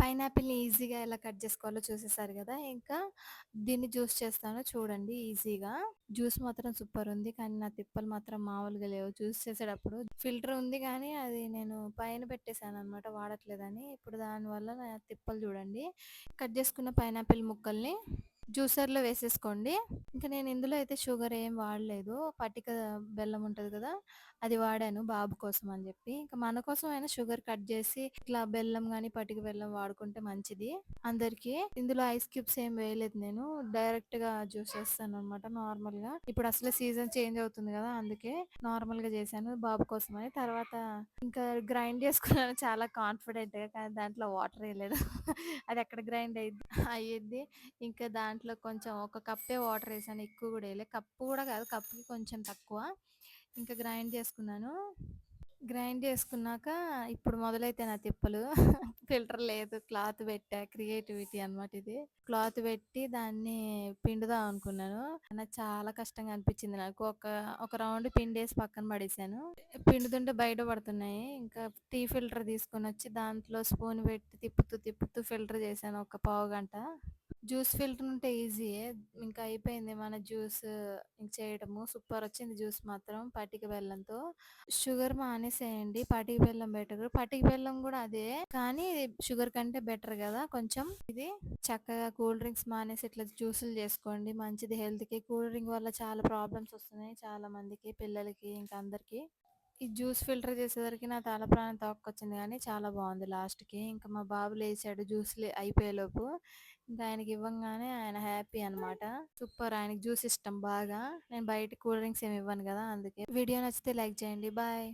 పైనాపిల్‌ని ఈజీగా ఎలా కట్ చేసుకోవాలో చూసేసారు గదా! ఇంకా దీన్ని జ్యూస్ చేస్తాను చూడండి ఈజీగా. జ్యూస్ మాత్రం సూపరుంది. కానీ నా తిప్పలు మాత్రం మామూలుగా లేవు. జ్యూస్ చేసేటప్పుడు ఫిల్టర్ ఉంది గానీ, అది నేను పైన పెట్టేసాననమాట వాడట్లేదని. ఇప్పుడు దానివల్ల నా తిప్పలు చూడండి. కట్ చేసుకున్న పైనాపిల్ ముక్కల్ని జ్యూసర్‌లో వేసేసుకోండి. ఇంక నేను ఇందులో అయితే షుగర్ ఏం వాడలేదు. పటిక బెల్లం ఉంటది కదా! అది వాడాను బాబు కోసం అని జెప్పి. ఇంక మన కోసం అయినా షుగర్ కట్ జేసి ఇట్లా బెల్లం గాని, పటిక బెల్లం వాడుకుంటే మంచిది అందరికీ. ఇందులో ఐస్ క్యూబ్స్ ఏం వేయలేదు నేను. డైరెక్ట్‌గా జ్యూస్ చేస్తాననమాట నార్మల్‌గా. ఇప్పుడు అసలే సీజన్ చేంజ్ అవుతుంది గదా! అందుకే నార్మల్‌గా చేశాను బాబు కోసమని. తర్వాత ఇంకా గ్రైండ్ చేసుకున్నాను చాలా కాన్ఫిడెంట్‌గా. కానీ దాంట్లో వాటర్ ఎయలేదు. అది ఎక్కడ గ్రైండ్ అయ్యిద్ది. ఇంకా దాంట్లో కొంచెం ఒక కప్పే వాటరేసాను. ఎక్కువ గూడా ఎయలే. కప్పు గూడా కాదు. కప్పుకి కొంచెం తక్కువ. ఇంకా గ్రైండ్ చేసుకున్నాను. గ్రైండ్ చేసుకున్నాక ఇప్పుడు మొదలైతాయి నా తిప్పలు. ఫిల్టర్ లేదు. క్లాత్ పెట్టా. క్రియేటివిటీ అనమాట ఇది. క్లాత్ పెట్టి దాన్ని పిండుదాం అనుకున్నాను. నాకు చాలా కష్టంగా అనిపించింది నాకు. ఒక రౌండ్ పిండేసి పక్కన పడేసాను. పిండుతుంటే బయట పడుతున్నాయి. ఇంకా టీ ఫిల్టర్ తీసుకొనొచ్చి దాంట్లో స్పూన్ పెట్టి తిప్పుతూ ఫిల్టర్ చేశాను ఒక పావుగంట. జ్యూస్ ఫిల్టర్ ఉంటే ఈజీయే. ఇంకా అయిపోయింది మన జ్యూస్ చేయడము. సూపరొచ్చింది జ్యూస్ మాత్రం పటిక బెల్లంతో. షుగర్ మానేసేయండి. పటిక బెల్లం బెటరు. పటిక బెల్లం గూడా అదే. కానీ షుగర్ కంటే బెటర్ గదా! కొంచెం ఇది. చక్కగా కూల్ డ్రింక్స్ మానేసి ఇట్లా జ్యూసులు జేసుకోండి. మంచిది హెల్త్‌కి. కూల్ డ్రింక్ వల్ల చాలా ప్రాబ్లమ్స్ ఒస్తున్నాయి చాలా మందికి, పిల్లలకి ఇంకా అందరికి. ఈ జ్యూస్ ఫిల్టర్ చేసేసరికి నా తల ప్రాణం తోక్కొచ్చింది గానీ, చాలా బావుంది లాస్ట్‌కి. ఇంక మా బాబు లేచాడు జ్యూస్‌లు అయిపోయేలోపు. ఇంక ఆయనకి ఇవ్వంగానే ఆయన హ్యాపీ అనమాట. సూపర్ ఆయనకి జ్యూస్ ఇష్టం బాగా. నేను బయట కూల్ డ్రింక్స్ ఏమి ఇవ్వను గదా! అందుకే. వీడియో నచ్చితే లైక్ చేయండి. బాయ్.